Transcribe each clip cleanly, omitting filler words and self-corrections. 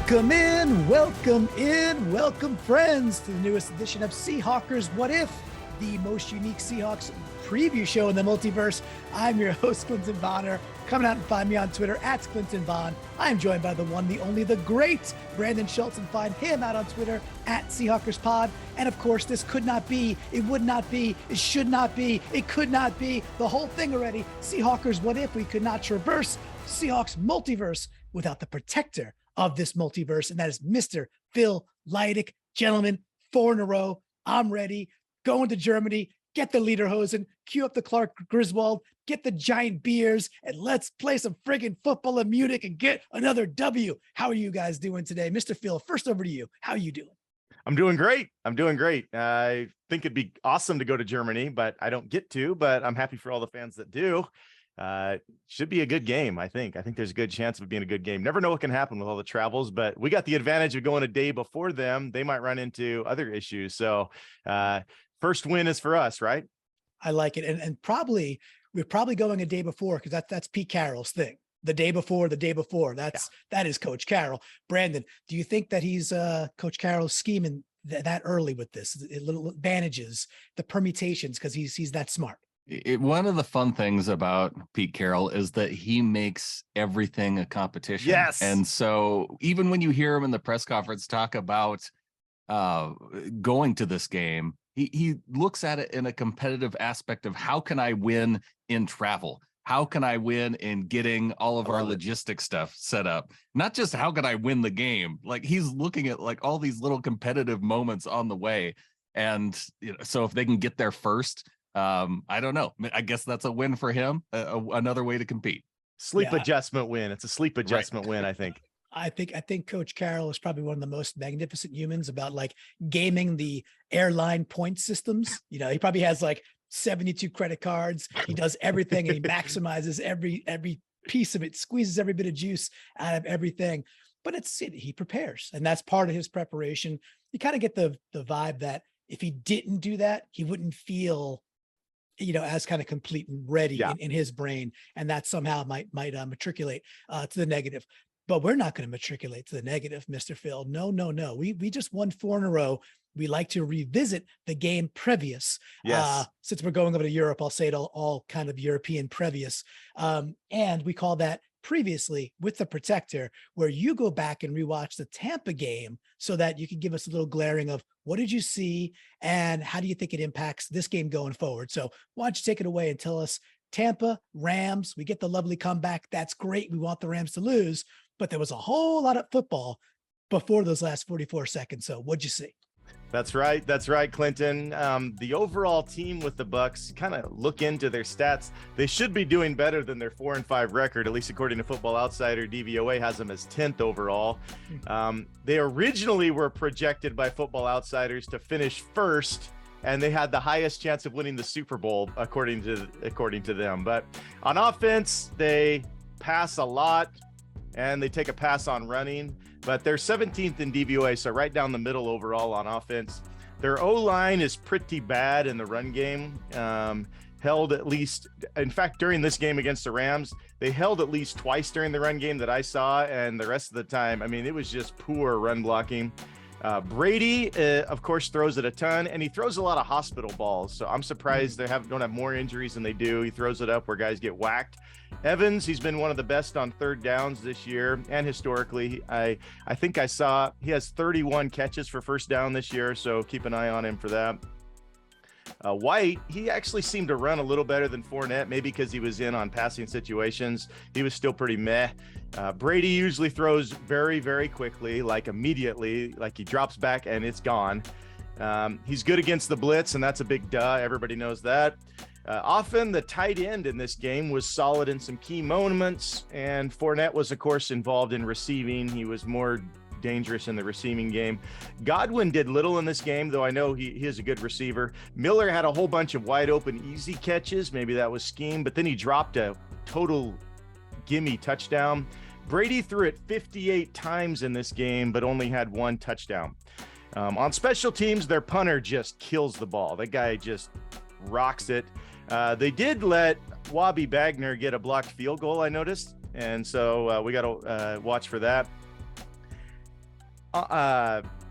Welcome friends to the newest edition of Seahawkers What If, the most unique Seahawks preview show in the multiverse. I'm your host, Clinton Bonner. Come out and find me on Twitter at Clinton Bon. I'm joined by the one, the only, the great Brandon Schultz, and find him out on Twitter at SeahawkersPod. And of course, this could not be, it would not be, it should not be, it could not be, the whole thing already. Seahawkers What If we could not traverse Seahawks multiverse without the protector of this multiverse, and that is Mr. Phil Leidick. Gentlemen, 4 in a row. I'm ready. Going to Germany. Get the lederhosen. Cue up the Clark Griswold. Get the giant beers, and let's play some friggin' football in Munich and get another W. How are you guys doing today? Mr. Phil, first over to you. How are you doing? I'm doing great. I think it'd be awesome to go to Germany, but I don't get to, but I'm happy for all the fans that do. Should be a good game. I think there's a good chance of it being a good game. Never know what can happen with all the travels, but we got the advantage of going a day before them. They might run into other issues. So, first win is for us, right? I like it. And we're probably going a day before, because that's Pete Carroll's thing. The day before. That is Coach Carroll. Brandon, do you think that he's Coach Carroll's scheming that early with this? Little advantages, the permutations, because he's that smart. One of the fun things about Pete Carroll is that he makes everything a competition. Yes. And so even when you hear him in the press conference talk about going to this game, he looks at it in a competitive aspect of how can I win in travel? How can I win in getting all of our logistic stuff set up? Not just how can I win the game? Like, he's looking at like all these little competitive moments on the way. And so if they can get there first, I don't know. I guess that's a win for him. Another way to compete. Sleep adjustment win. It's a sleep adjustment win, I think. I think Coach Carroll is probably one of the most magnificent humans about like gaming the airline point systems. He probably has like 72 credit cards. He does everything and he maximizes every piece of it, squeezes every bit of juice out of everything. But he prepares, and that's part of his preparation. You kind of get the vibe that if he didn't do that, he wouldn't feel as kind of complete and ready in his brain, and that somehow might matriculate to the negative. But we're not going to matriculate to the negative, Mr. Phil. No. We just won 4 in a row. We like to revisit the game previous. Yes. Since we're going over to Europe, I'll say it all kind of European previous. And we call that previously with the protector, where you go back and rewatch the Tampa game so that you can give us a little glaring of what did you see and how do you think it impacts this game going forward. So why don't you take it away and tell us Tampa, Rams, we get the lovely comeback. That's great. We want the Rams to lose, but there was a whole lot of football before those last 44 seconds. So what'd you see? That's right, Clinton. The overall team with the Bucs, kind of look into their stats. They should be doing better than their 4-5 record, at least according to Football Outsider. DVOA has them as 10th overall. They originally were projected by Football Outsiders to finish first, and they had the highest chance of winning the Super Bowl, according to them. But on offense, they pass a lot, and they take a pass on running. But they're 17th in DVOA, so right down the middle overall on offense. Their O-line is pretty bad in the run game. Held at least, in fact, during this game against the Rams, they held at least twice during the run game that I saw, and the rest of the time, it was just poor run blocking. Brady, of course, throws it a ton, and he throws a lot of hospital balls. So I'm surprised they don't have more injuries than they do. He throws it up where guys get whacked. Evans, he's been one of the best on third downs this year and historically. I think I saw he has 31 catches for first down this year, so keep an eye on him for that. White, he actually seemed to run a little better than Fournette, maybe because he was in on passing situations. He was still pretty meh. Brady usually throws very, very quickly, like immediately, like he drops back and it's gone. He's good against the blitz, and that's a big duh. Everybody knows that. Often the tight end in this game was solid in some key moments, and Fournette was, of course, involved in receiving. He was more dangerous in the receiving game. Godwin did little in this game, though I know he is a good receiver. Miller had a whole bunch of wide open, easy catches. Maybe that was scheme, but then he dropped a total gimme touchdown. Brady threw it 58 times in this game, but only had 1 touchdown. On special teams, their punter just kills the ball. That guy just rocks it. They did let Wabi Bagner get a blocked field goal, I noticed. And so we got to watch for that.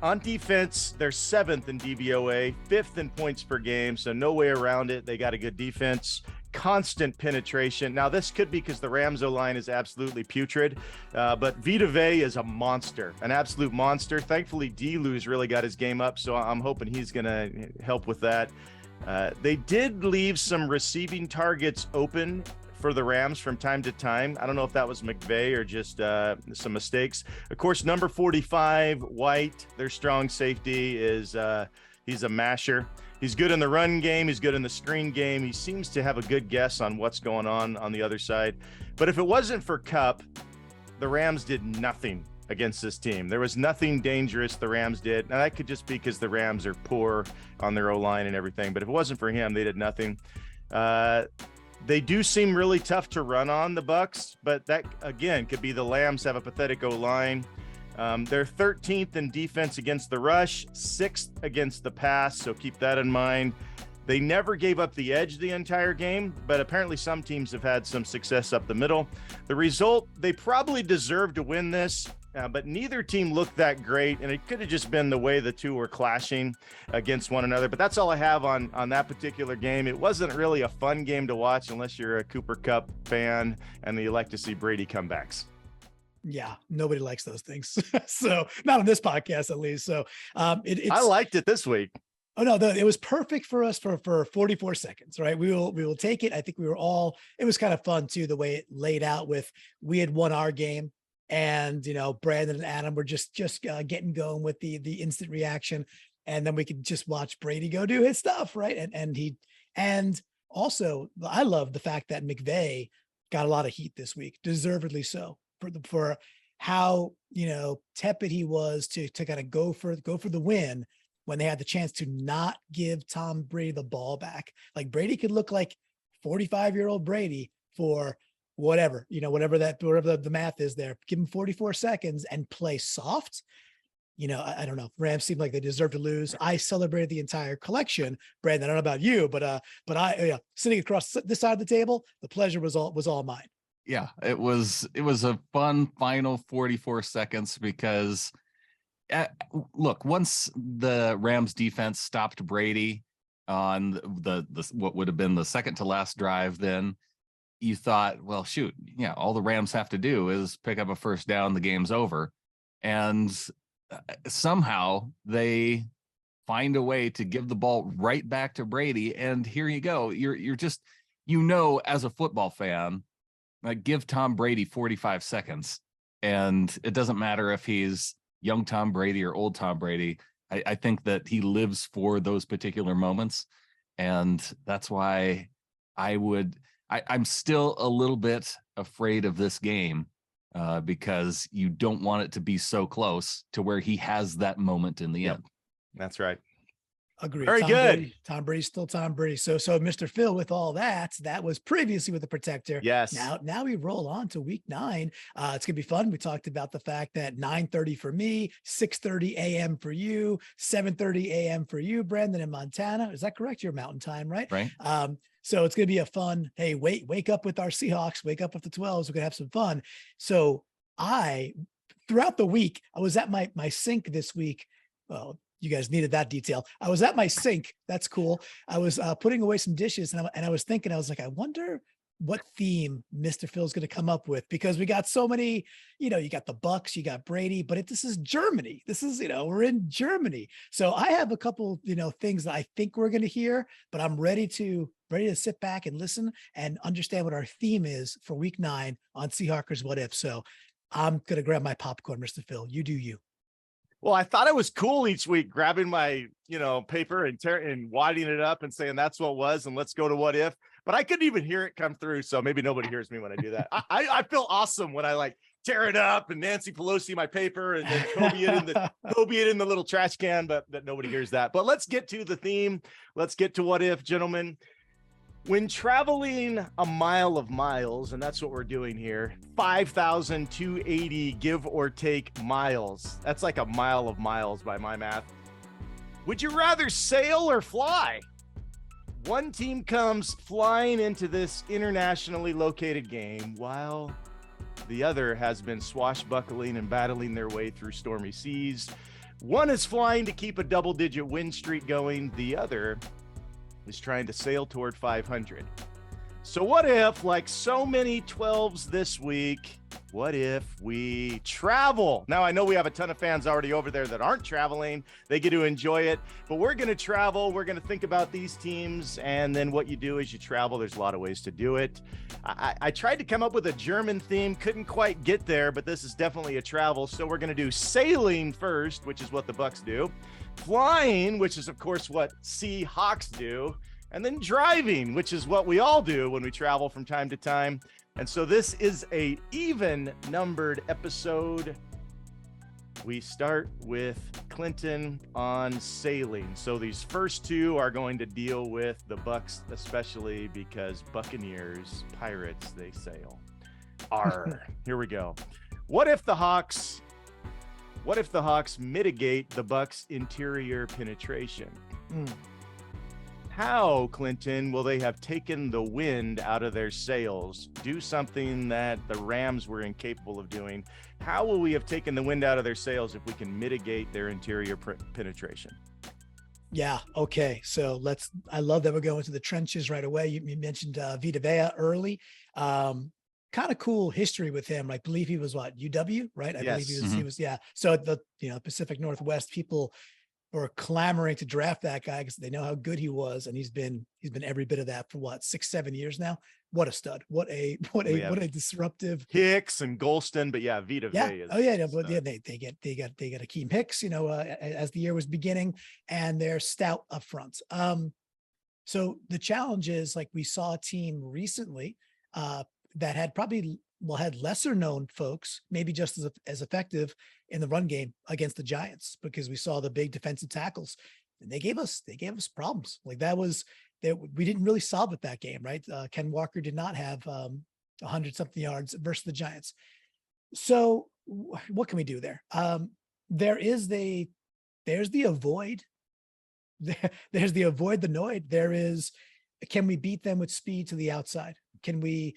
On defense, they're 7th in DVOA, 5th in points per game, so no way around it. They got a good defense, constant penetration. Now, this could be because the Rams O-line is absolutely putrid, but Vita Vea is a monster, an absolute monster. Thankfully, D-Lou's really got his game up, so I'm hoping he's going to help with that. They did leave some receiving targets open for the Rams from time to time. I don't know if that was McVay or just some mistakes. Of course, number 45, White, their strong safety, is he's a masher. He's good in the run game. He's good in the screen game. He seems to have a good guess on what's going on the other side. But if it wasn't for Kupp, the Rams did nothing against this team. There was nothing dangerous the Rams did. And that could just be because the Rams are poor on their O-line and everything. But if it wasn't for him, they did nothing. They do seem really tough to run on, the Bucs, but that, again, could be the Lambs have a pathetic O-line. They're 13th in defense against the rush, 6th against the pass, so keep that in mind. They never gave up the edge the entire game, but apparently some teams have had some success up the middle. The result, they probably deserve to win this, but neither team looked that great, and it could have just been the way the two were clashing against one another. But that's all I have on that particular game. It wasn't really a fun game to watch unless you're a Cooper Kupp fan and you like to see Brady comebacks. Yeah, nobody likes those things. So not on this podcast, at least. So I liked it this week. Oh no, it was perfect for us for 44 seconds, right? We will take it. I think we were all, it was kind of fun too, the way it laid out with, we had won our game and, Brandon and Adam were just getting going with the instant reaction. And then we could just watch Brady go do his stuff. Right. And also I love the fact that McVay got a lot of heat this week, deservedly so, for how, tepid he was to kind of go for the win when they had the chance to not give Tom Brady the ball back. Like Brady could look like 45-year-old Brady for whatever the math is there. Give him 44 seconds and play soft. I don't know. Rams seem like they deserve to lose. I celebrated the entire collection. Brandon, I don't know about you, but I sitting across this side of the table, the pleasure was all mine. Yeah, it was a fun final 44 seconds because look, once the Rams defense stopped Brady on the what would have been the second to last drive, then you thought, well, shoot, yeah, all the Rams have to do is pick up a first down, the game's over. And somehow they find a way to give the ball right back to Brady. And here you go. You're just, as a football fan, like, give Tom Brady 45 seconds. And it doesn't matter if he's young Tom Brady or old Tom Brady. I think that he lives for those particular moments. And that's why I'm still a little bit afraid of this game because you don't want it to be so close to where he has that moment in the end. That's right. Agreed. Very good. Tom Brady's still Tom Brady. So Mr. Phil, with all that was previously with the Protector. Yes. Now we roll on to week 9. It's gonna be fun. We talked about the fact that 9:30 for me, 6:30 a.m. for you, 7:30 a.m. for you, Brandon, in Montana. Is that correct? Your mountain time, right? Right. So it's gonna be a fun. Hey, wake up with our Seahawks. Wake up with the 12s. We're gonna have some fun. So throughout the week, I was at my sink this week. Well, you guys needed that detail. I was at my sink. That's cool. I was putting away some dishes and I was thinking, I was like, I wonder what theme Mr. Phil's going to come up with, because we got so many, you got the Bucs, you got Brady, but this is Germany. This is, we're in Germany. So I have a couple, things that I think we're going to hear, but I'm ready to sit back and listen and understand what our theme is for week 9 on Seahawkers What If. So I'm going to grab my popcorn, Mr. Phil. You do you. Well, I thought it was cool each week grabbing my, paper and wadding it up and saying that's what was, and let's go to what if. But I couldn't even hear it come through, so maybe nobody hears me when I do that. I feel awesome when I tear it up and Nancy Pelosi my paper and then Kobe it in the little trash can, but that nobody hears that. But let's get to the theme. Let's get to what if, gentlemen. When traveling a mile of miles, and that's what we're doing here, 5,280 give or take miles. That's like a mile of miles by my math. Would you rather sail or fly? One team comes flying into this internationally located game while The other has been swashbuckling and battling their way through stormy seas. One is flying to keep a double-digit win streak going. The other is trying to sail toward 500. So what if, like so many 12s this week, what if we travel? Now, I know we have a ton of fans already over there that aren't traveling. They get to enjoy it, but we're going to travel. We're going to think about these teams, and then what you do is you travel. There's a lot of ways to do it. I tried to come up with a German theme, couldn't quite get there, but this is definitely a travel. So we're going to do sailing first, which is what the Bucs do. Flying, which is, of course, what Seahawks do. And then driving, which is what we all do when we travel from time to time. And so this is a even numbered episode. We start with Clinton on sailing. So these first two are going to deal with the Bucs, especially because Buccaneers, Pirates, they sail. Arr, here we go. What if the Hawks mitigate the Bucs' interior penetration? How, Clinton, will they have taken the wind out of their sails? Do something that the Rams were incapable of doing. How will we have taken the wind out of their sails if we can mitigate their interior penetration? Yeah. Okay. So I love that we're going to the trenches right away. You mentioned Vita Vea early. Kind of cool history with him. I believe he was UW, right? I believe he was, yeah. So at the, Pacific Northwest, people were clamoring to draft that guy because they know how good he was. And he's been every bit of that for 6-7 years now. What a stud. What a disruptive Hicks and Golston, but yeah, Vita Vea is. Oh yeah. But yeah, they get Akeem Hicks, as the year was beginning, and they're stout up front. So the challenge is, like, we saw a team recently that had lesser known folks, maybe just as effective in the run game against the Giants, because we saw the big defensive tackles, and they gave us problems. Like we didn't really solve it that game, right? Ken Walker did not have 100-something yards versus the Giants. So what can we do there? There's the avoid. There's the avoid the Noid. There is, can we beat them with speed to the outside? Can we,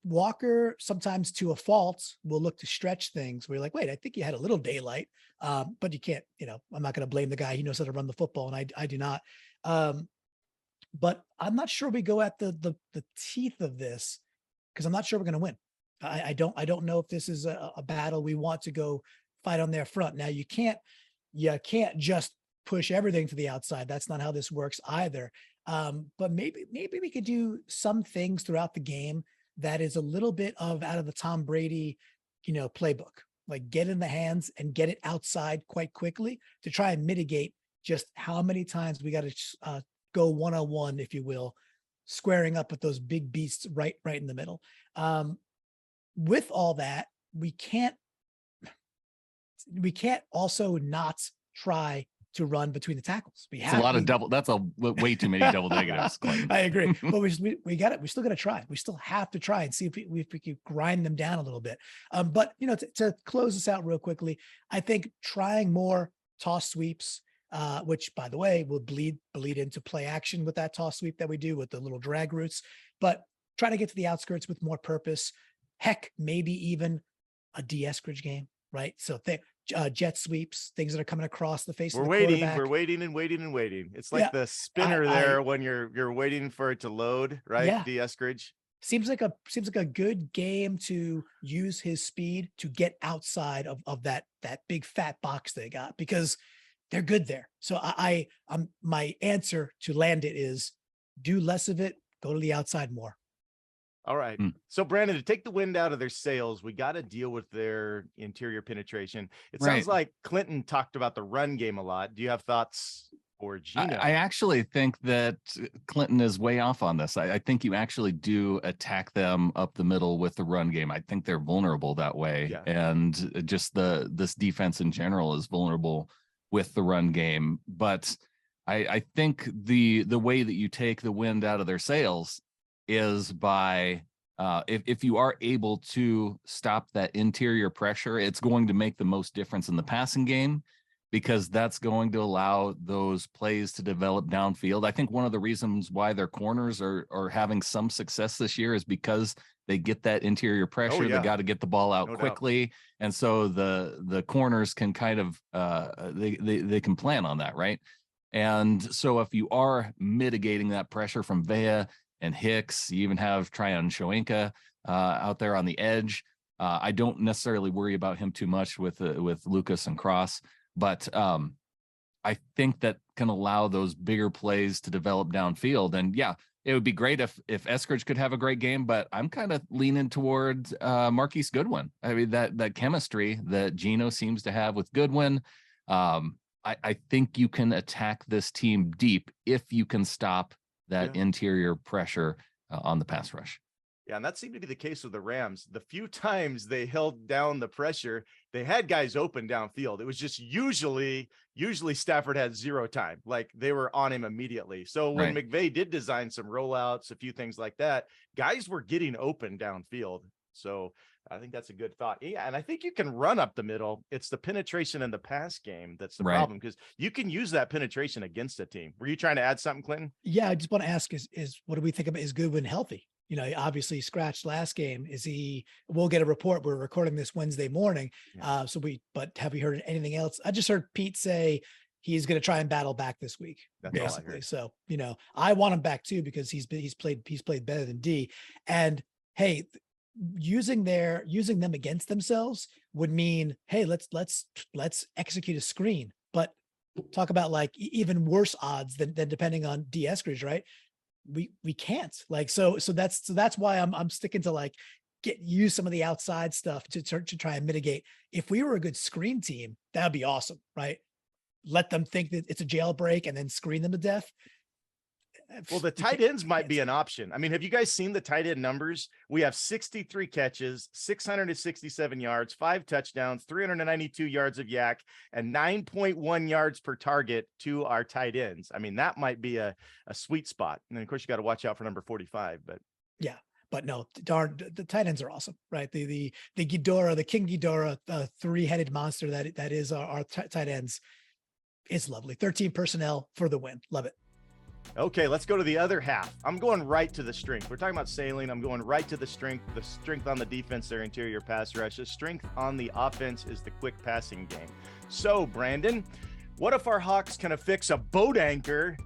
Walker, sometimes to a fault, will look to stretch things where you're like, wait, I think you had a little daylight, but you can't, I'm not going to blame the guy. He knows how to run the football, and I do not. But I'm not sure we go at the teeth of this, because I'm not sure we're going to win. I don't know if this is a battle we want to go fight on their front. Now you can't just push everything to the outside. That's not how this works either. But maybe we could do some things throughout the game that is a little bit of out of the Tom Brady, playbook, like get in the hands and get it outside quite quickly to try and mitigate just how many times we got to go one-on-one, if you will, squaring up with those big beasts right in the middle. With all that, we can't also not try to run between the tackles. That's a way too many double negatives. I agree. But we still got to try. We still have to try and see if we can grind them down a little bit. But to close this out real quickly, I think trying more toss sweeps, which, by the way, will bleed into play action with that toss sweep that we do with the little drag routes, but try to get to the outskirts with more purpose. Heck, maybe even a de-escourage game, right? So jet sweeps, things that are coming across the face of the quarterback. We're waiting and waiting and waiting. It's like the spinner when you're waiting for it to load, right? Yeah. De-escourage. Seems like a good game to use his speed to get outside of that big fat box they got, because they're good there. So my answer to land it is do less of it, go to the outside more. All right. So, Brandon, to take the wind out of their sails, we got to deal with their interior penetration. It sounds like Clinton talked about the run game a lot. Do you have thoughts for Gino? I actually think that Clinton is way off on this. I think you actually do attack them up the middle with the run game. I think they're vulnerable that way. Yeah. And just this defense in general is vulnerable with the run game. But I think the way that you take the wind out of their sails is by if you are able to stop that interior pressure, it's going to make the most difference in the passing game, because that's going to allow those plays to develop downfield. I think one of the reasons why their corners are having some success this year is because they get that interior pressure. yeah. They got to get the ball out No doubt. quickly. And so the corners can kind of they can plan on that, right? And so if you are mitigating that pressure from Vea and Hicks, you even have Tryon Shoyinka out there on the edge. I don't necessarily worry about him too much with Lucas and Cross, but I think that can allow those bigger plays to develop downfield. And yeah, it would be great if Eskridge could have a great game, but I'm kind of leaning towards Marquise Goodwin. I mean, that chemistry that Geno seems to have with Goodwin. I think you can attack this team deep if you can stop that interior pressure on the pass rush. Yeah, and that seemed to be the case with the Rams. The few times they held down the pressure, they had guys open downfield. It was just usually Stafford had zero time. Like they were on him immediately. So when McVay did design some rollouts, a few things like that, guys were getting open downfield. So I think that's a good thought. Yeah, and I think you can run up the middle. It's the penetration in the pass game that's the problem, because you can use that penetration against a team. Were you trying to add something, Clinton? Yeah, I just want to ask is what do we think about, is Goodwin healthy? You know, obviously he scratched last game. We'll get a report. We're recording this Wednesday morning. Yeah. But have you heard anything else? I just heard Pete say he's going to try and battle back this week. That's basically. So, you know, I want him back too, because he's played better than D. And hey, using them against themselves would mean, hey, let's execute a screen. But talk about like even worse odds than depending on D Eskridge, right? We can't, like, so that's why I'm sticking to like use some of the outside stuff to try and mitigate. If we were a good screen team, that'd be awesome, right? Let them think that it's a jailbreak and then screen them to death. Well, the tight ends might be an option. I mean, have you guys seen the tight end numbers? We have 63 catches, 667 yards, 5 touchdowns, 392 yards of yak, and 9.1 yards per target to our tight ends. I mean, that might be a sweet spot. And then, of course, you got to watch out for number 45. But yeah, but no, darn, the tight ends are awesome, right? The Ghidorah, the King Ghidorah, the 3-headed monster that is our tight ends. It's lovely. 13 personnel for the win. Love it. Okay, let's go to the other half. I'm going right to the strength. We're talking about sailing. I'm going right to the strength on the defense, their interior pass rush. The strength on the offense is the quick passing game. So, Brandon, what if our Hawks can affix a boat anchor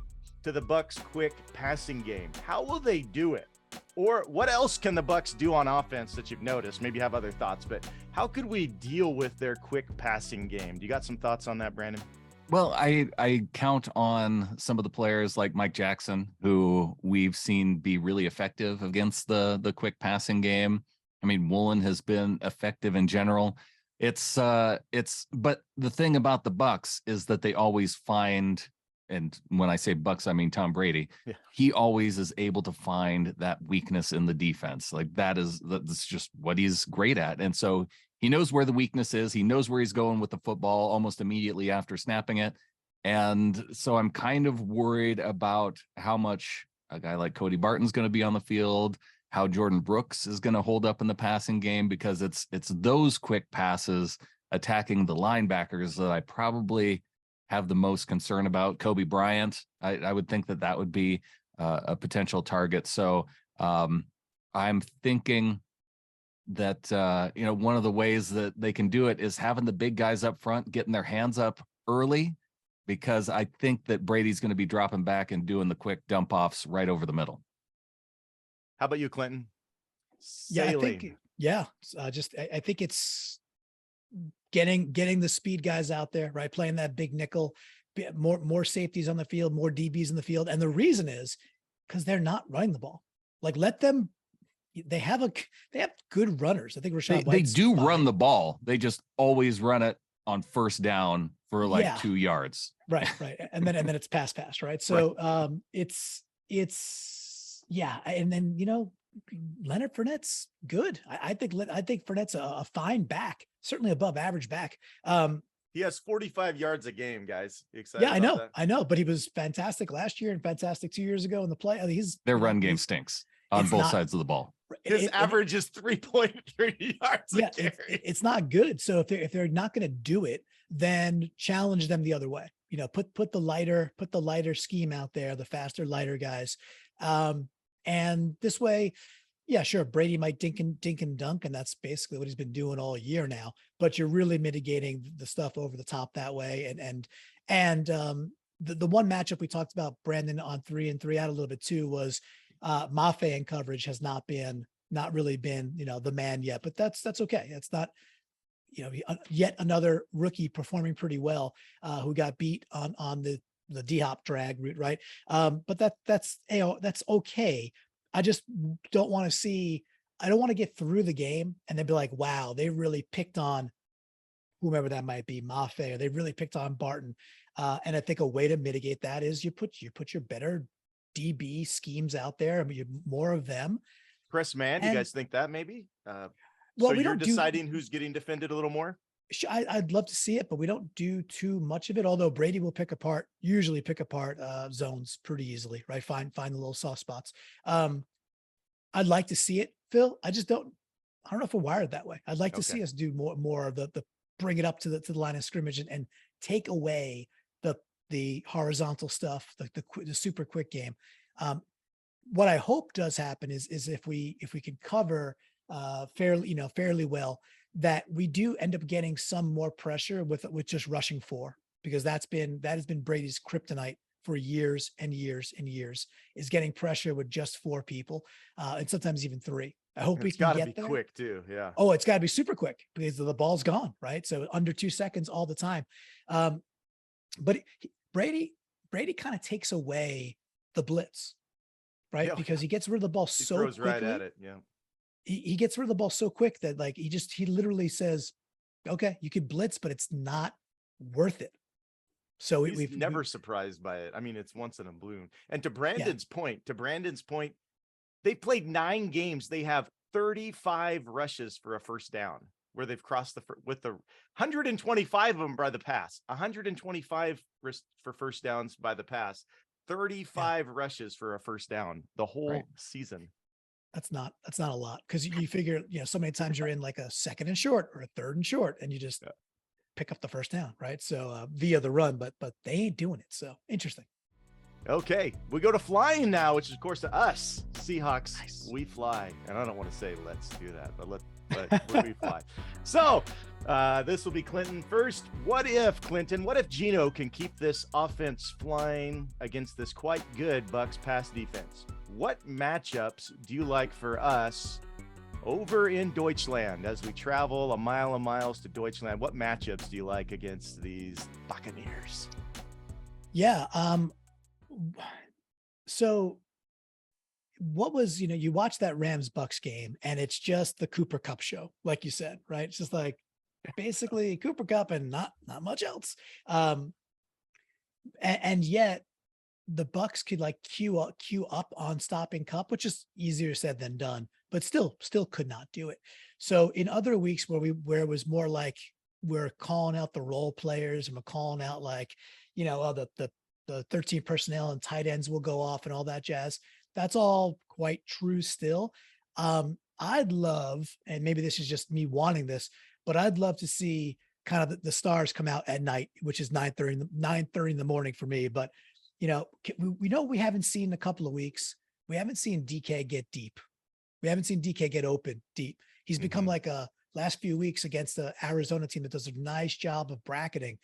to the Bucs' quick passing game? How will they do it? Or what else can the Bucs do on offense that you've noticed? Maybe you have other thoughts, but how could we deal with their quick passing game? Do you got some thoughts on that, Brandon? Well, I count on some of the players like Mike Jackson, who we've seen be really effective against the quick passing game. I mean, Woolen has been effective in general. But the thing about the Bucs is that they always find, and when I say Bucs, I mean Tom Brady. Yeah. He always is able to find that weakness in the defense. Like that's just what he's great at. And so he knows where the weakness is. He knows where he's going with the football almost immediately after snapping it. And so I'm kind of worried about how much a guy like Cody Barton's going to be on the field, how Jordan Brooks is going to hold up in the passing game, because it's those quick passes attacking the linebackers that I probably have the most concern about. Kobe Bryant, I would think that would be a potential target. So I'm thinking that one of the ways that they can do it is having the big guys up front getting their hands up early, because I think that Brady's going to be dropping back and doing the quick dump offs right over the middle. How about you, Clinton? Sailing. I think it's getting the speed guys out there, right? Playing that big nickel, more safeties on the field, more DBs in the field. And the reason is because they're not running the ball. Like, let them. They have good runners. I think Rashad they do run the ball. They just always run it on first down for 2 yards. Right. And then it's pass, right? So and then Leonard Fournette's good. I think Fournette's a fine back, certainly above average back. He has 45 yards a game, guys. You excited? Yeah, I know, but he was fantastic last year and fantastic 2 years ago in the play. Their run game stinks on both sides of the ball. His average is 3.3 yards. Yeah, it's not good. So if they're not going to do it, then challenge them the other way. Put the lighter scheme out there, the faster, lighter guys. And this way, Yeah, sure. Brady might dink and dunk, and that's basically what he's been doing all year now. But you're really mitigating the stuff over the top that way. The one matchup we talked about, Brandon, on 3 and 3 out a little bit too, was Mafe in coverage has not really been, the man yet, but that's okay. That's not, yet another rookie performing pretty well, who got beat on the D-hop drag route, right? But that's okay. I just don't want to see. I don't want to get through the game and then be like, wow, they really picked on whomever that might be, Mafe, or they really picked on Barton. And I think a way to mitigate that is you put your better DB schemes out there. I mean, more of them. Press man, do you guys think that maybe? Well, so we you're don't deciding who's getting defended a little more? I'd love to see it, but we don't do too much of it. Although Brady will usually pick apart zones pretty easily, right? Find the little soft spots. I'd like to see it, Phil. I don't know if we're wired that way. I'd like to see us do more of the bring it up to the line of scrimmage and take away the horizontal stuff, the super quick game. What I hope does happen is if we can cover fairly well, that we do end up getting some more pressure with just rushing 4, because that has been Brady's kryptonite for years and years and years, is getting pressure with just 4 people, and sometimes even 3. I hope we can get there. Quick too. Yeah. Oh, it's got to be super quick because the ball's gone, right? So under 2 seconds all the time. But Brady kind of takes away the blitz, right? Yeah. Because he gets rid of the ball so throws quickly. right at it. Yeah. He gets rid of the ball so quick that he literally says, okay, you could blitz, but it's not worth it. So we've never surprised by it. I mean, it's once in a blue moon. And to Brandon's point, they played 9 games. They have 35 rushes for a first down, where they've crossed with the 125 of them by the pass, 125 for first downs by the pass, 35 rushes for a first down the whole season. That's not a lot, because you figure, so many times you're in like a 2nd and short or a 3rd and short, and you just pick up the first down, right? So via the run, but they ain't doing it. So interesting. Okay, we go to flying now, which is of course to us Seahawks. Nice. We fly, and I don't want to say let's do that, but we fly. So this will be Clinton first. What if Geno can keep this offense flying against this quite good Bucs pass defense? What matchups do you like for us over in Deutschland as we travel a mile of miles to Deutschland? What matchups do you like against these Buccaneers? Yeah. So what was, you watch that Rams Bucs game and it's just the Cooper Cup show, like you said, right? It's just like basically Cooper Cup and not much else. And yet the Bucs could queue up on stopping Cup, which is easier said than done, but still could not do it. So in other weeks where it was more like we're calling out the role players and we're calling out the 13 personnel and tight ends will go off and all that jazz. That's all quite true still. I'd love, and maybe this is just me wanting this, but I'd love to see kind of the stars come out at night, which is 9:30 in the morning for me. But we know we haven't seen in a couple of weeks. We haven't seen DK get deep. We haven't seen DK get open deep. He's become like a last few weeks against the Arizona team that does a nice job of bracketing,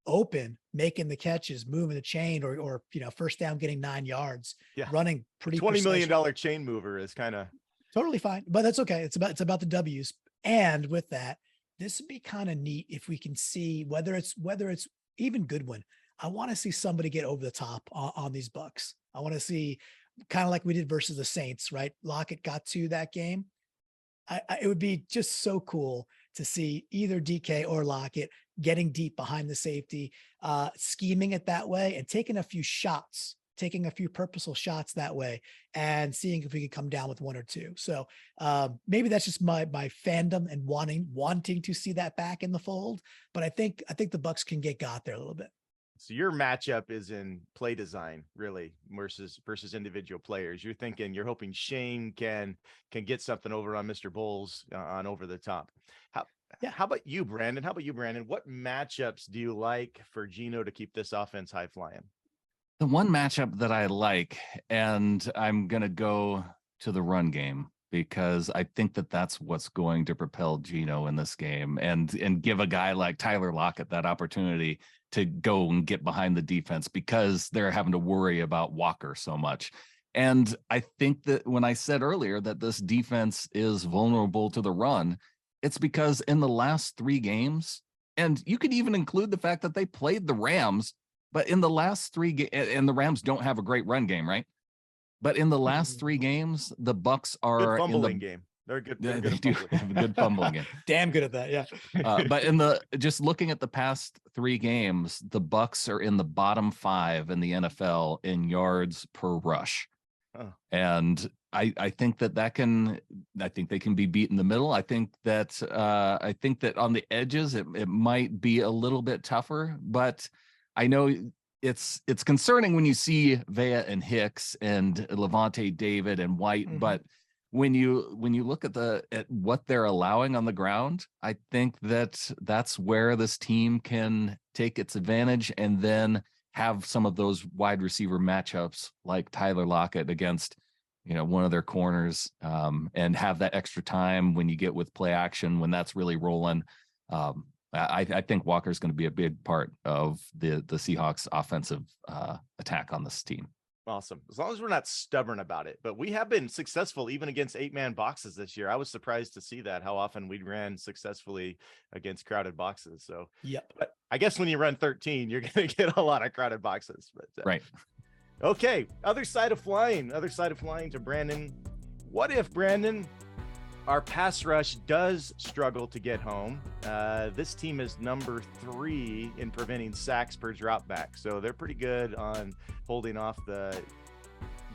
open, making the catches, moving the chain, or first down, getting 9 yards, running pretty. $20 million chain mover is kind of totally fine, but that's okay. It's about the W's. And with that, this would be kind of neat if we can see whether it's even Goodwin. I want to see somebody get over the top on these Bucs. I want to see kind of like we did versus the Saints, right? Lockett got to that game. It would be just so cool to see either DK or Lockett getting deep behind the safety, scheming it that way and taking a few purposeful shots that way and seeing if we could come down with 1 or 2. So maybe that's just my fandom and wanting to see that back in the fold. But I think the Bucs can got there a little bit. So your matchup is in play design, really, versus individual players. You're hoping Shane can get something over on Mr. Bowles on over the top. How about you, Brandon? What matchups do you like for Geno to keep this offense high flying? The one matchup that I like, and I'm going to go to the run game, because I think that that's what's going to propel Geno in this game and give a guy like Tyler Lockett that opportunity to go and get behind the defense because they're having to worry about Walker so much. And I think that when I said earlier that this defense is vulnerable to the run, it's because in the last 3 games, and you could even include the fact that they played the Rams, but in the last 3 and the Rams don't have a great run game, right? But in the last 3 games, the Bucs are good fumbling in the game. They're good. They They're good do have a good fumbling game. Damn good at that, yeah. But just looking at the past 3 games, the Bucs are in the bottom 5 in the NFL in yards per rush. Oh. And I think that they can be beat in the middle. I think that on the edges it might be a little bit tougher, but I know it's concerning when you see Vea and Hicks and Levante David and White, but when you look at what they're allowing on the ground, I think that's where this team can take its advantage and then have some of those wide receiver matchups like Tyler Lockett against, one of their corners, and have that extra time when you get with play action, when that's really rolling. I think Walker's going to be a big part of the Seahawks offensive attack on this team. Awesome. As long as we're not stubborn about it, but we have been successful even against 8-man boxes this year. I was surprised to see that, how often we ran successfully against crowded boxes. So yep. But I guess when you run 13, you're going to get a lot of crowded boxes, but right. Okay. Other side of flying to Brandon. What if, Brandon, our pass rush does struggle to get home? This team is number 3 in preventing sacks per drop back. So they're pretty good on holding off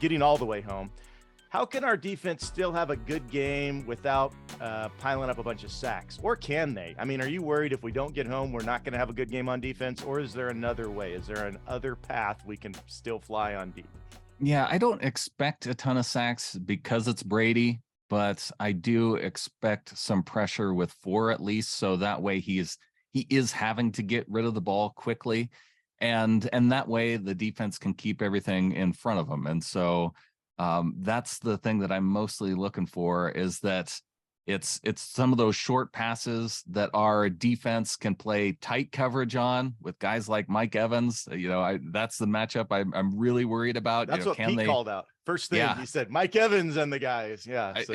getting all the way home. How can our defense still have a good game without piling up a bunch of sacks? Or can they? I mean, are you worried if we don't get home, we're not going to have a good game on defense? Or is there another way? Is there another path we can still fly on deep? Yeah, I don't expect a ton of sacks because it's Brady, but I do expect some pressure with 4 at least. So that way he is having to get rid of the ball quickly. And that way the defense can keep everything in front of them. And so that's the thing that I'm mostly looking for, is that it's some of those short passes that our defense can play tight coverage on with guys like Mike Evans. That's the matchup I'm really worried about. That's what Pete called out. First thing he said, Mike Evans and the guys. Yeah. So,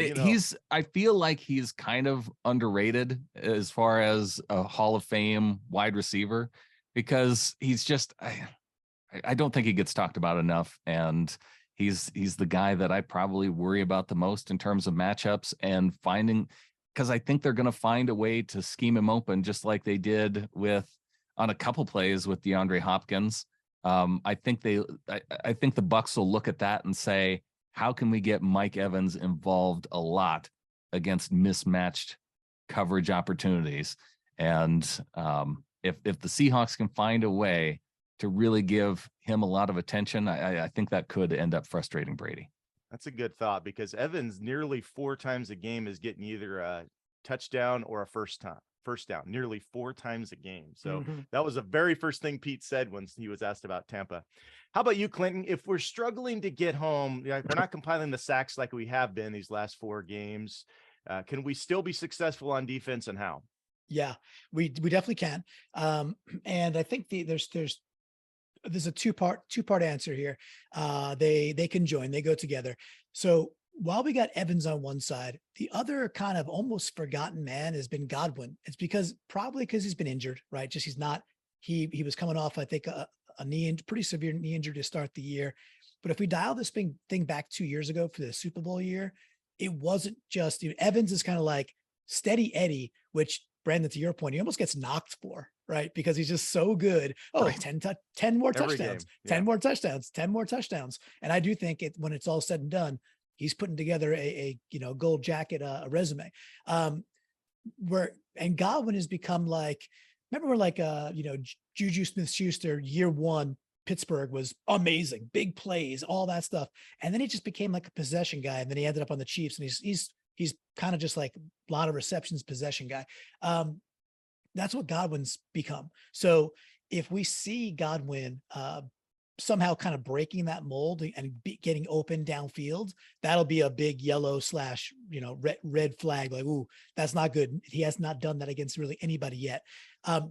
I feel like he's kind of underrated as far as a Hall of Fame wide receiver, because he's just, I don't think he gets talked about enough. And he's the guy that I probably worry about the most in terms of matchups and finding, because I think they're going to find a way to scheme him open, just like they did on a couple plays with DeAndre Hopkins. I think the Bucs will look at that and say, how can we get Mike Evans involved a lot against mismatched coverage opportunities? And if the Seahawks can find a way to really give him a lot of attention, I think that could end up frustrating Brady. That's a good thought, because Evans nearly 4 times a game is getting either a touchdown or a first down, nearly 4 times a game. So that was the very first thing Pete said when he was asked about Tampa. How about you, Clinton? If we're struggling to get home, we're not compiling the sacks like we have been these last 4 games. Can we still be successful on defense, and how? Yeah, we definitely can. And I think there's a two-part answer here. They can join, they go together. So while we got Evans on one side, the other kind of almost forgotten man has been Godwin. It's probably because he's been injured, right? Just he was coming off, I think, a pretty severe knee injury to start the year. But if we dial this thing back 2 years ago for the Super Bowl year, it wasn't just, Evans is kind of like steady Eddie, which, Brandon, to your point, he almost gets knocked for, right? Because he's just so good. Oh, right. 10 more touchdowns, 10 more touchdowns, 10 more touchdowns. And I do think when it's all said and done, he's putting together a gold jacket, a resume. And Godwin has become like, remember when Juju Smith-Schuster year 1, Pittsburgh was amazing, big plays, all that stuff. And then he just became like a possession guy. And then he ended up on the Chiefs, and he's kind of just like a lot of receptions, possession guy. That's what Godwin's become. So if we see Godwin somehow kind of breaking that mold and getting open downfield, that'll be a big yellow slash, red flag. Like, ooh, that's not good. He has not done that against really anybody yet.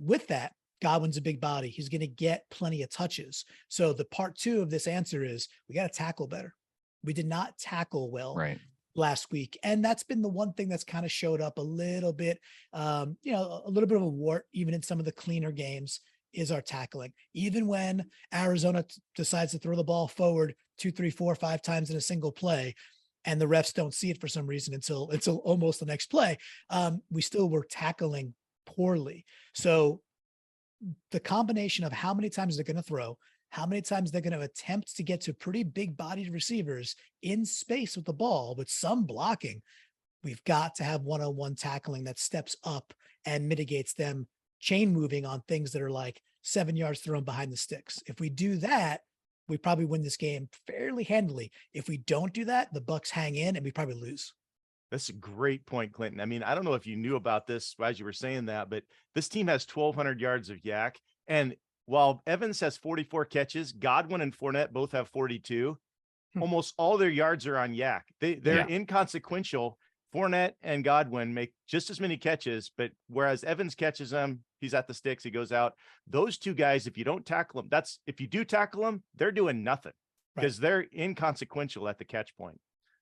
With that, Godwin's a big body. He's going to get plenty of touches. So the part 2 of this answer is we got to tackle better. We did not tackle well last week. And that's been the one thing that's kind of showed up a little bit, a little bit of a wart, even in some of the cleaner games, is our tackling. Even when Arizona decides to throw the ball forward 2, 3, 4, 5 times in a single play, and the refs don't see it for some reason until almost the next play, we still were tackling poorly. So the combination of how many times they're going to throw, how many times they're going to attempt to get to pretty big bodied receivers in space with the ball with some blocking, we've got to have one-on-one tackling that steps up and mitigates them chain moving on things that are like 7 yards thrown behind the sticks. If we do that, we probably win this game fairly handily. If we don't do that, the Bucs hang in and we probably lose. That's a great point, Clinton. I mean, I don't know if you knew about this as you were saying that, but this team has 1,200 yards of yak. And while Evans has 44 catches, Godwin and Fournette both have 42. Almost all their yards are on yak. They're inconsequential. Fournette and Godwin make just as many catches, but whereas Evans catches them, he's at the sticks, he goes out. Those two guys, if you don't tackle them, if you do tackle them, they're doing nothing because they're inconsequential at the catch point.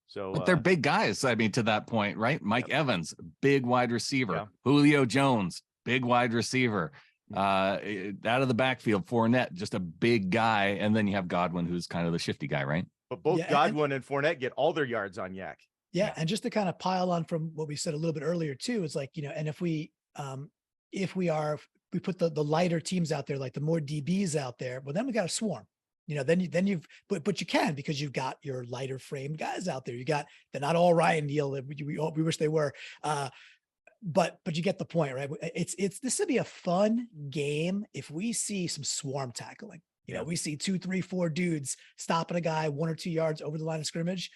So, but they're big guys. I mean, to that point, right? Mike Evans, big wide receiver. Julio Jones, big wide receiver. Out of the backfield, Fournette, just a big guy, and then you have Godwin, who's kind of the shifty guy, right? But both Godwin and Fournette get all their yards on yak. Yeah, and just to kind of pile on from what we said a little bit earlier too, it's like, and if we put the lighter teams out there, like the more DBs out there, well, then we got a swarm. Then you've but you can, because you've got your lighter framed guys out there. They're not all Ryan Neal that we wish they were. But you get the point, right? This would be a fun game if we see some swarm tackling. We see 2, 3, 4 dudes stopping a guy 1 or 2 yards over the line of scrimmage.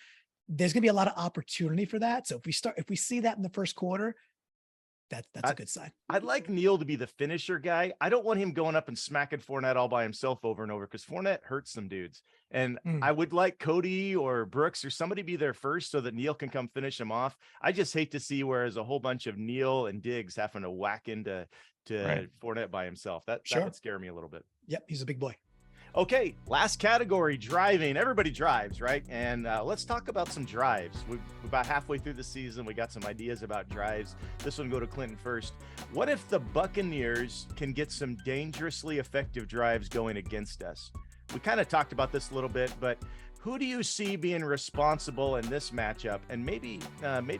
There's going to be a lot of opportunity for that. So if we see that in the first quarter, that's a good sign. I'd like Neal to be the finisher guy. I don't want him going up and smacking Fournette all by himself over and over, because Fournette hurts some dudes. And I would like Cody or Brooks or somebody be there first so that Neal can come finish him off. I just hate to see where there's a whole bunch of Neal and Diggs having to whack into Fournette by himself. That would scare me a little bit. Yep, he's a big boy. Okay, last category, driving. Everybody drives, right? And let's talk about some drives. We're about halfway through the season. We got some ideas about drives. This one go to Clinton first. What if the Buccaneers can get some dangerously effective drives going against us? We kind of talked about this a little bit, but who do you see being responsible in this matchup? And maybe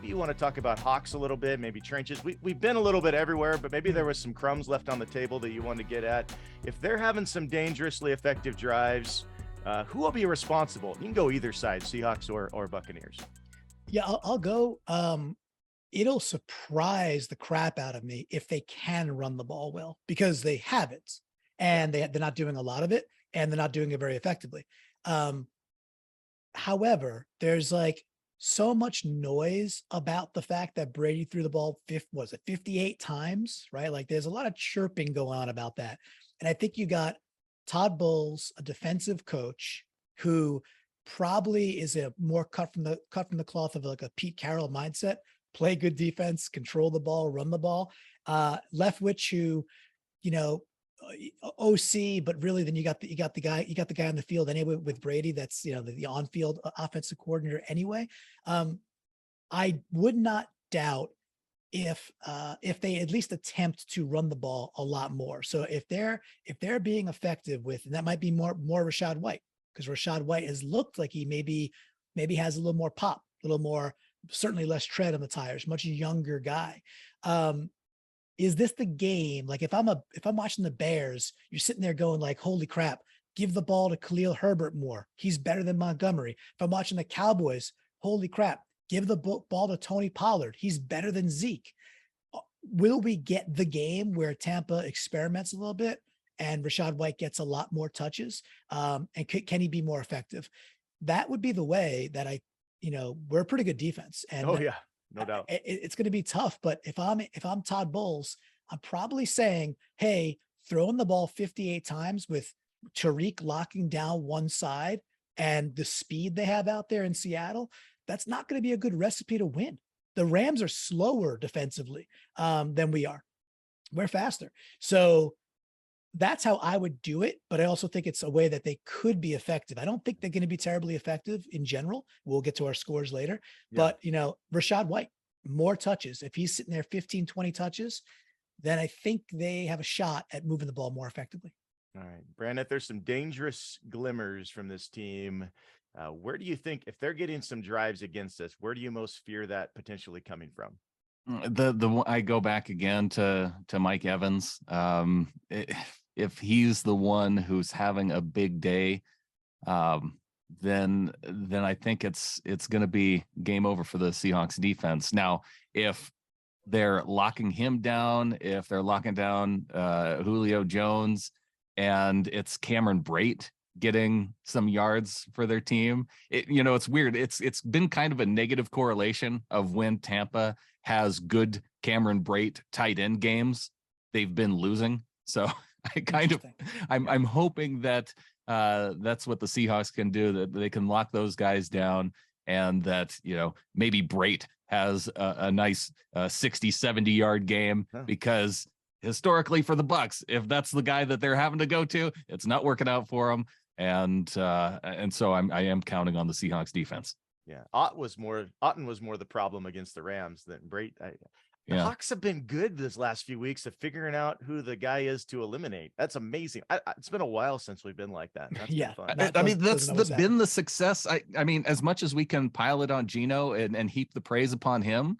you want to talk about Hawks a little bit, maybe trenches. We've been a little bit everywhere, but maybe there was some crumbs left on the table that you want to get at. If they're having some dangerously effective drives, who will be responsible? You can go either side, Seahawks or Buccaneers. Yeah, I'll go. It'll surprise the crap out of me if they can run the ball well, because they have it, and they're not doing a lot of it, and they're not doing it very effectively. However, there's like so much noise about the fact that Brady threw the ball 58 times, right? Like there's a lot of chirping going on about that. And I think you got Todd Bowles, a defensive coach who probably is a more cut from the cloth of like a Pete Carroll mindset: play good defense, control the ball, run the ball. Leftwich, who, OC, but really then you got the guy on the field anyway with Brady. That's, the on-field offensive coordinator anyway. I would not doubt if they at least attempt to run the ball a lot more. So if they're being effective with, and that might be more Rachaad White, because Rachaad White has looked like he maybe has a little more pop, a little more, certainly less tread on the tires, much younger guy. Is this the game? Like if I'm watching the Bears, you're sitting there going like, holy crap, give the ball to Khalil Herbert more. He's better than Montgomery. If I'm watching the Cowboys, holy crap, give the ball to Tony Pollard. He's better than Zeke. Will we get the game where Tampa experiments a little bit and Rachaad White gets a lot more touches? And can he be more effective? That would be the way that we're a pretty good defense. And no doubt. It's going to be tough, but if I'm Todd Bowles, I'm probably saying, hey, throwing the ball 58 times with Tariq locking down one side and the speed they have out there in Seattle, that's not going to be a good recipe to win. The Rams are slower defensively than we are. We're faster. So that's how I would do it. But I also think it's a way that they could be effective. I don't think they're going to be terribly effective in general. We'll get to our scores later. Yeah. But, Rachaad White, more touches. If he's sitting there 15, 20 touches, then I think they have a shot at moving the ball more effectively. All right, Brandon, there's some dangerous glimmers from this team. Where do you think, if they're getting some drives against us, where do you most fear that potentially coming from? I go back again to Mike Evans. If he's the one who's having a big day, then I think it's going to be game over for the Seahawks defense. Now, if they're locking him down, if they're locking down Julio Jones, and it's Cameron Brate getting some yards for their team, it's weird. It's been kind of a negative correlation of when Tampa has good Cameron Brate tight end games, they've been losing. So I'm hoping that that's what the Seahawks can do, that they can lock those guys down, and that, maybe Brate has a nice 60, 70 yard game, because historically for the Bucs, if that's the guy that they're having to go to, it's not working out for them. And so I am counting on the Seahawks defense. Yeah. Otten was more the problem against the Rams than Brate. The Hawks have been good this last few weeks of figuring out who the guy is to eliminate. That's amazing. It's been a while since we've been like that. That's been fun. That's been the success. I mean, as much as we can pile it on Geno and heap the praise upon him,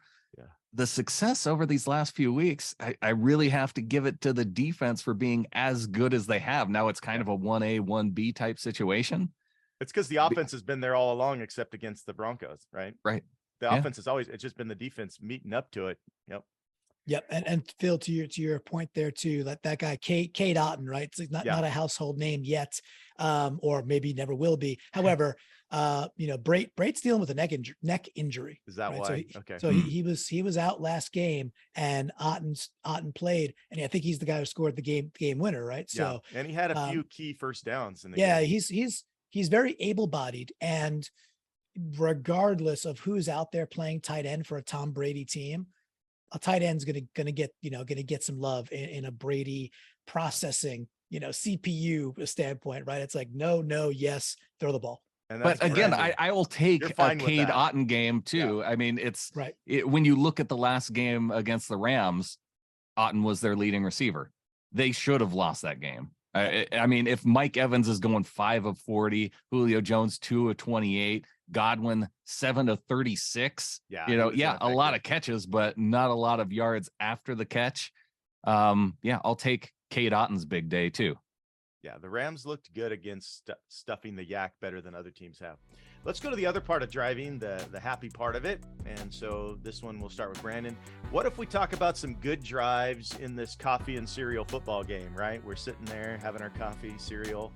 the success over these last few weeks, I really have to give it to the defense for being as good as they have. Now it's kind of a 1A, 1B type situation. It's because the offense has been there all along, except against the Broncos, right? Right. The offense is it's just been the defense meeting up to it. Yep. And Phil, to your point there too, that guy, Cade Otten, right? It's not a household name yet, or maybe never will be. However, Brate's dealing with a neck injury. Is that right? why? So he was out last game, and Otten played, and I think he's the guy who scored the game winner, right? So and he had a few key first downs in the game. He's very able-bodied, and regardless of who's out there playing tight end for a Tom Brady team, a tight end's gonna get some love in a Brady processing, CPU standpoint, right? It's like no, yes, throw the ball. But again, I will take a Cade Otten game too. Yeah. I mean, when you look at the last game against the Rams, Otten was their leading receiver. They should have lost that game. I mean, if Mike Evans is going 5 of 40, Julio Jones 2 of 28, Godwin 7 of 36, a lot of catches, but not a lot of yards after the catch. I'll take Cade Otten's big day too. Yeah, the Rams looked good against stuffing the yak better than other teams have. Let's go to the other part of driving, the happy part of it. And so this one, we'll start with Brandon. What if we talk about some good drives in this coffee and cereal football game, right? We're sitting there having our coffee, cereal.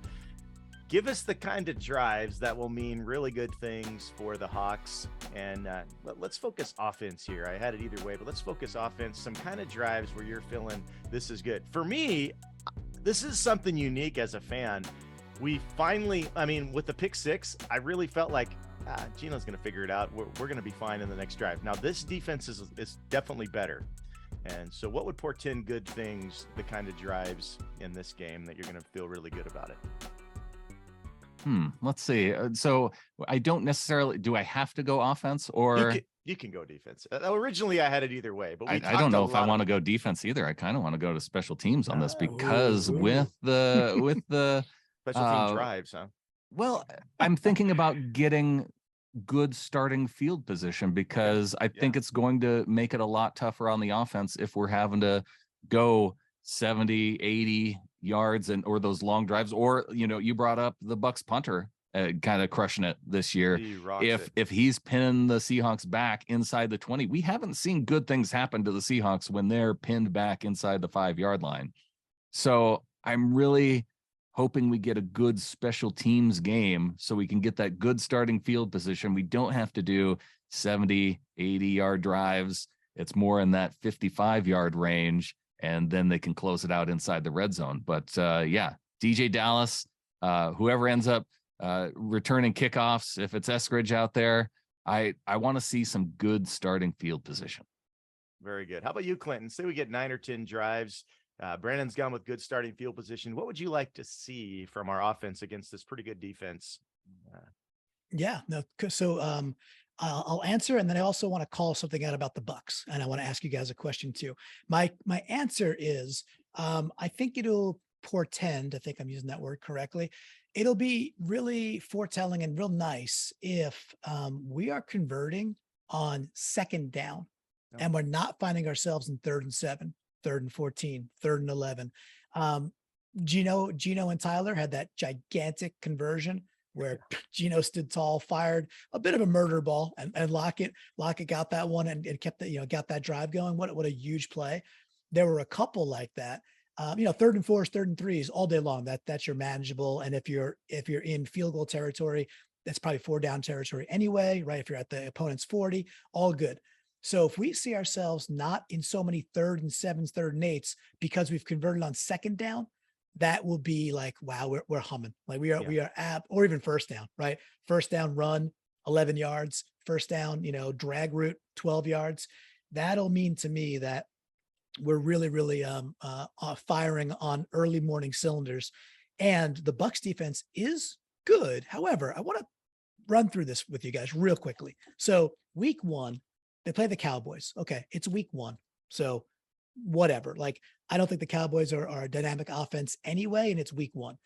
Give us the kind of drives that will mean really good things for the Hawks. And let's focus offense here. I had it either way, but let's focus offense. Some kind of drives where you're feeling this is good. For me, this is something unique as a fan. We finally, with the pick 6, I really felt like Geno's going to figure it out. We're going to be fine in the next drive. Now, this defense is definitely better. And so what would portend good things, the kind of drives in this game that you're going to feel really good about it? Let's see. So I don't necessarily, do I have to go offense, or you can go defense? Originally I had it either way, but I don't know if I want to go defense either. I kind of want to go to special teams on this, because with the special team drives, huh? Well, I'm thinking about getting good starting field position, because I think it's going to make it a lot tougher on the offense if we're having to go 70, 80 yards or those long drives, or you brought up the Bucs punter kind of crushing it this year. If he's pinning the Seahawks back inside the 20, we haven't seen good things happen to the Seahawks when they're pinned back inside the 5-yard line. So I'm really hoping we get a good special teams game so we can get that good starting field position. We don't have to do 70, 80-yard drives. It's more in that 55-yard range, and then they can close it out inside the red zone. But DJ Dallas, whoever ends up returning kickoffs, if it's Eskridge out there, I want to see some good starting field position. Very good. How about you, Clinton? Say we get 9 or 10 drives. Brandon's gone with good starting field position. What would you like to see from our offense against this pretty good defense? Yeah, no. So I'll answer, and then I also want to call something out about the Bucs, and I want to ask you guys a question too. My answer is, I think it'll portend. I think I'm using that word correctly. It'll be really foretelling and real nice if we are converting on second down, and we're not finding ourselves in 3rd and 7, 3rd and 14, 3rd and 11. Gino and Tyler had that gigantic conversion where Gino stood tall, fired a bit of a murder ball, and Lockett got that one and kept the, got that drive going. What a huge play. There were a couple like that. 3rd and 4s, 3rd and 3s all day long. That's your manageable. And if you're in field goal territory, that's probably 4 down territory anyway, right? If you're at the opponent's 40, all good. So if we see ourselves not in so many 3rd and 7s, 3rd and 8s because we've converted on second down, that will be like, wow, we're humming. Like we are or even first down, right? First down run, 11 yards, first down, drag route, 12 yards. That'll mean to me that we're really, really firing on early morning cylinders. And the Bucs defense is good. However, I want to run through this with you guys real quickly. So week 1, they play the Cowboys. Okay, it's week 1. So whatever. Like, I don't think the Cowboys are a dynamic offense anyway, and it's week 1.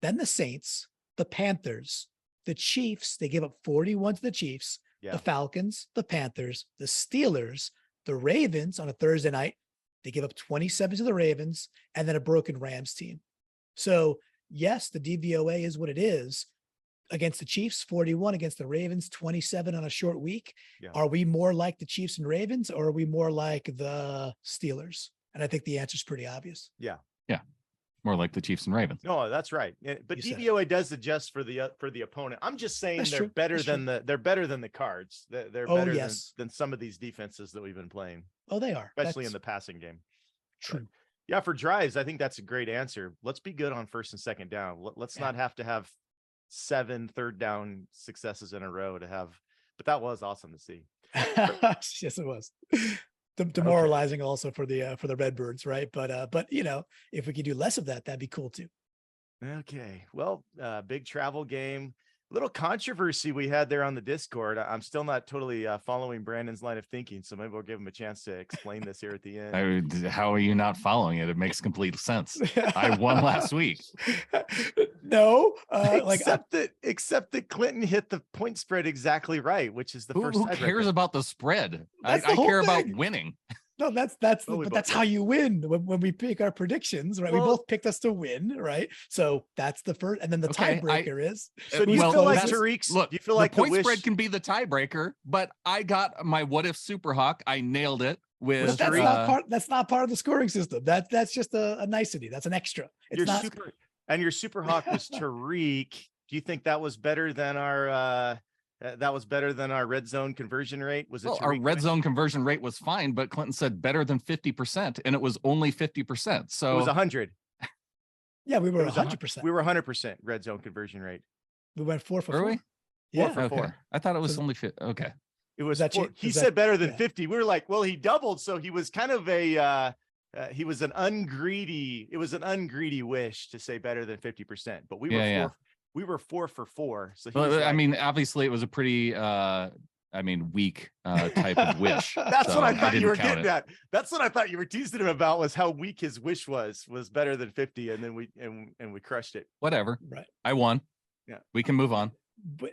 Then the Saints, the Panthers, the Chiefs, they give up 41 to the Chiefs, the Falcons, the Panthers, the Steelers, the Ravens on a Thursday night, they give up 27 to the Ravens, and then a broken Rams team. So yes, the DVOA is what it is. Against the Chiefs, 41, against the Ravens, 27 on a short week. Yeah. Are we more like the Chiefs and Ravens, or are we more like the Steelers? And I think the answer is pretty obvious. Yeah. More like the Chiefs and Ravens. No, that's right. But DVOA does adjust for the opponent. I'm just saying they're better than the Cards. They're better than some of these defenses that we've been playing. Oh, they are, especially in the passing game. True. But for drives, I think that's a great answer. Let's be good on 1st and 2nd down. Let's not have to have 7 3rd down successes in a row to have, but that was awesome to see. Yes, it was. Demoralizing also for the Redbirds, right? But if we could do less of that, that'd be cool too. Okay, well, big travel game. Little controversy we had there on the Discord. I'm still not totally following Brandon's line of thinking, so maybe we'll give him a chance to explain this here at the end. How are you not following it? It makes complete sense. I won last week. No, except that Clinton hit the point spread exactly right, which is the first. Who cares about the spread? I care about winning. No, that's how you win when we pick our predictions, right? Well, we both picked us to win, right? So that's the first, and then the tiebreaker is. So do you feel like Tariq's? Look, do you feel like the point spread can be the tiebreaker, but I got my what if Super Hawk. I nailed it with. But that's not part of the scoring system. That's just a nicety. That's an extra. Your Super Hawk was Tariq. Do you think that was better than our? That was better than our red zone conversion rate. Was it? Our red zone conversion rate was fine, but Clinton said better than 50%, and it was only 50%. So it was 100. Yeah, we were 100%. We were 100% red zone conversion rate. We went 4 for 4. Were we? 4 for 4. I thought it was only 50. Okay. It was that. He said better than 50. We were like, well, he doubled, so he was kind of a. He was an ungreedy. It was an ungreedy wish to say better than 50%, but we were we were 4 for 4. So I mean, obviously, it was a pretty weak type of wish. That's what I thought you were getting at. That's what I thought you were teasing him about, was how weak his wish was better than 50, and then we crushed it. Whatever. Right. I won. Yeah. We can move on.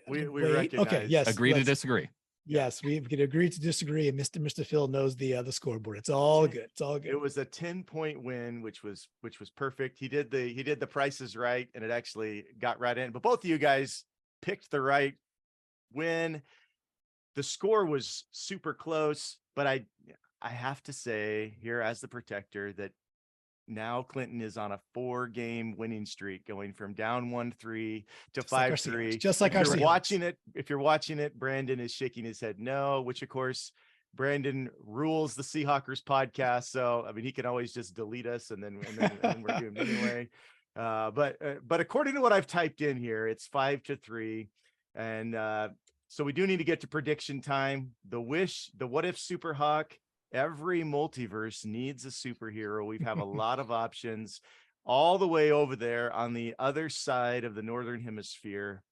We recognize. Okay. Yes. Agree to disagree. Yes, we can agree to disagree, and Mr. Phil knows the scoreboard. It's all good. It's all good. It was a 10-point win, which was perfect. He did the prices right, and it actually got right in. But both of you guys picked the right win. The score was super close, but I have to say here as the protector that now Clinton is on a 4-game winning streak, going from down 1-3 to 5-3. Just like our Seahawks. If you're watching it, Brandon is shaking his head no, which of course Brandon rules the Seahawkers podcast. So I mean, he can always just delete us and then we're doomed anyway. But according to what I've typed in here, it's 5-3. And so we do need to get to prediction time. The what if Super Hawk, every multiverse needs a superhero. We have a lot of options all the way over there on the other side of the Northern Hemisphere.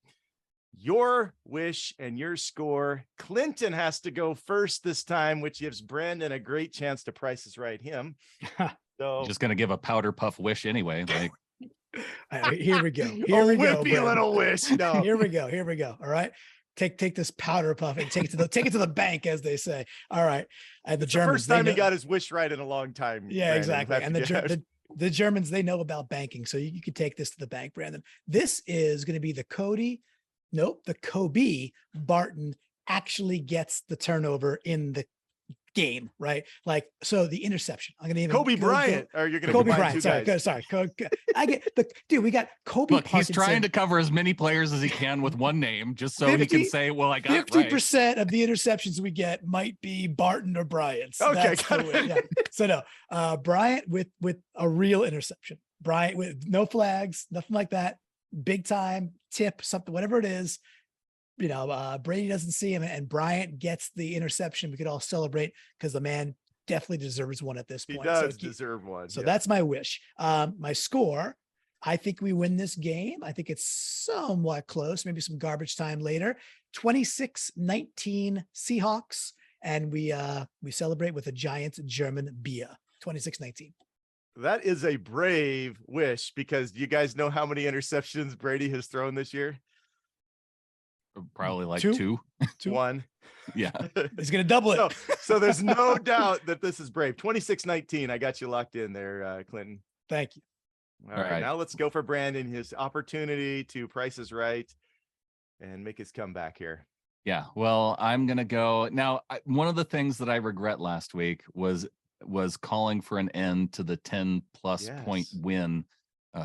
Your wish and your score. Clinton has to go first this time, which gives Brandon a great chance to Price is Right him. So Just going to give a powder puff wish anyway. Like, here we go. Here we go. Whippy little wish. No. Here we go. Here we go. All right. Take this powder puff and take it to the bank, as they say. All right. And the Germans. First time he got his wish right in a long time. Yeah, Brandon. exactly. And the Germans, they know about banking, so you could take this to the bank, Brandon. This is going to be the Kobe Barton actually gets the turnover in the game, right? Like, so the interception. I'm gonna Kobe Bryant, or you're gonna Kobe Bryant. Sorry. I get dude. We got Kobe. Look, he's trying to cover as many players as he can with one name, just so he can say, "Well, I got 50% of the interceptions we get might be Barton or Bryant's." Okay, yeah. So no, Bryant with a real interception. Bryant with no flags, nothing like that. Big time tip, something, whatever it is. Brady doesn't see him, and Bryant gets the interception. We could all celebrate because the man definitely deserves one at this point. He does deserve one. So that's my wish. My score, I think we win this game. I think it's somewhat close, maybe some garbage time later. 26-19 Seahawks, and we celebrate with a giant German beer. 26-19. That is a brave wish, because you guys know how many interceptions Brady has thrown this year? Probably like two. One. Yeah. He's going to double it. So there's no doubt that this is brave. 26-19. I got you locked in there, Clinton. Thank you. All right. Now let's go for Brandon, his opportunity to Price is Right and make his comeback here. Yeah. Well, I'm going to go now. One of the things that I regret last week was calling for an end to the 10+ point win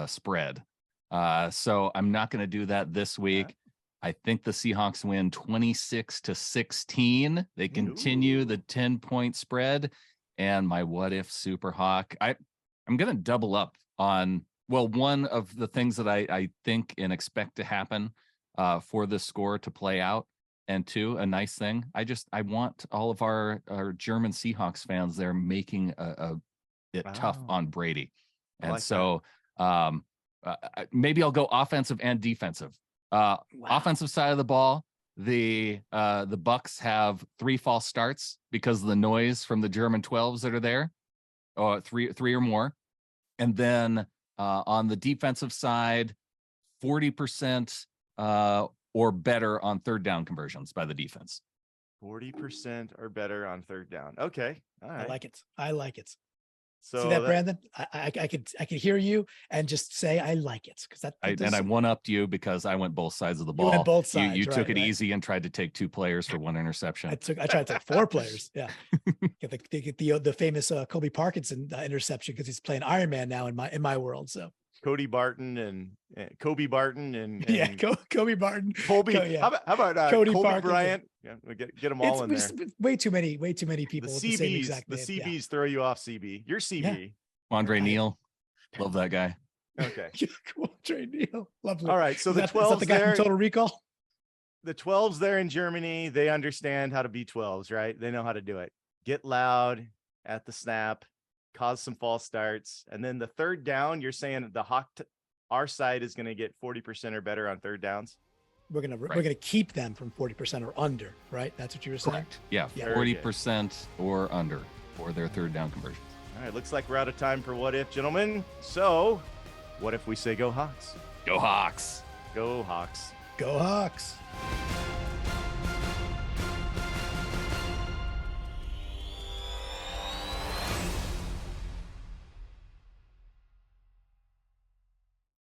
spread. So I'm not going to do that this week. Yeah. I think the Seahawks win 26-16. They continue the 10-point spread. And my what if Super Hawk, I'm going to double up on, well, one of the things that I think and expect to happen for the score to play out. And two, a nice thing. I want all of our German Seahawks fans there making it tough on Brady. And like so maybe I'll go offensive and defensive. Offensive side of the ball, the Bucs have 3 false starts because of the noise from the German 12s that are there, or three or more. And then on the defensive side, 40% or better on third down conversions by the defense. 40% or better on third down. Okay. All right. I like it. So see that, Brandon? I could hear you and just say I like it, because I one-upped you because I went both sides of the ball. You went both sides. You took it easy and tried to take 2 players for 1 interception. I tried to take 4 players. Yeah, get the famous Kobe Parkinson interception, because he's playing Iron Man now in my world. So Kobe Barton and Kobe Barton and Kobe Barton. Kobe. How about Kobe Bryant? Yeah, we get them all in there. Way too many people. The with CBs, the same exact the name. CBs throw you off. CB, you're CB. Yeah. Andre Neal, love that guy. Okay. Andre Neal, lovely. All right, so the 12s is that the guy there, from Total Recall. The 12s there in Germany, they understand how to be 12s, right? They know how to do it. Get loud at the snap, cause some false starts, and then the third down. You're saying the our side is going to get 40% or better on third downs. We're gonna keep them from 40% or under, right? That's what you were saying. Correct. Yeah, 40% or under for their third down conversions. All right, looks like we're out of time for what if, gentlemen. So, what if we say go Hawks? Go Hawks! Go Hawks! Go Hawks!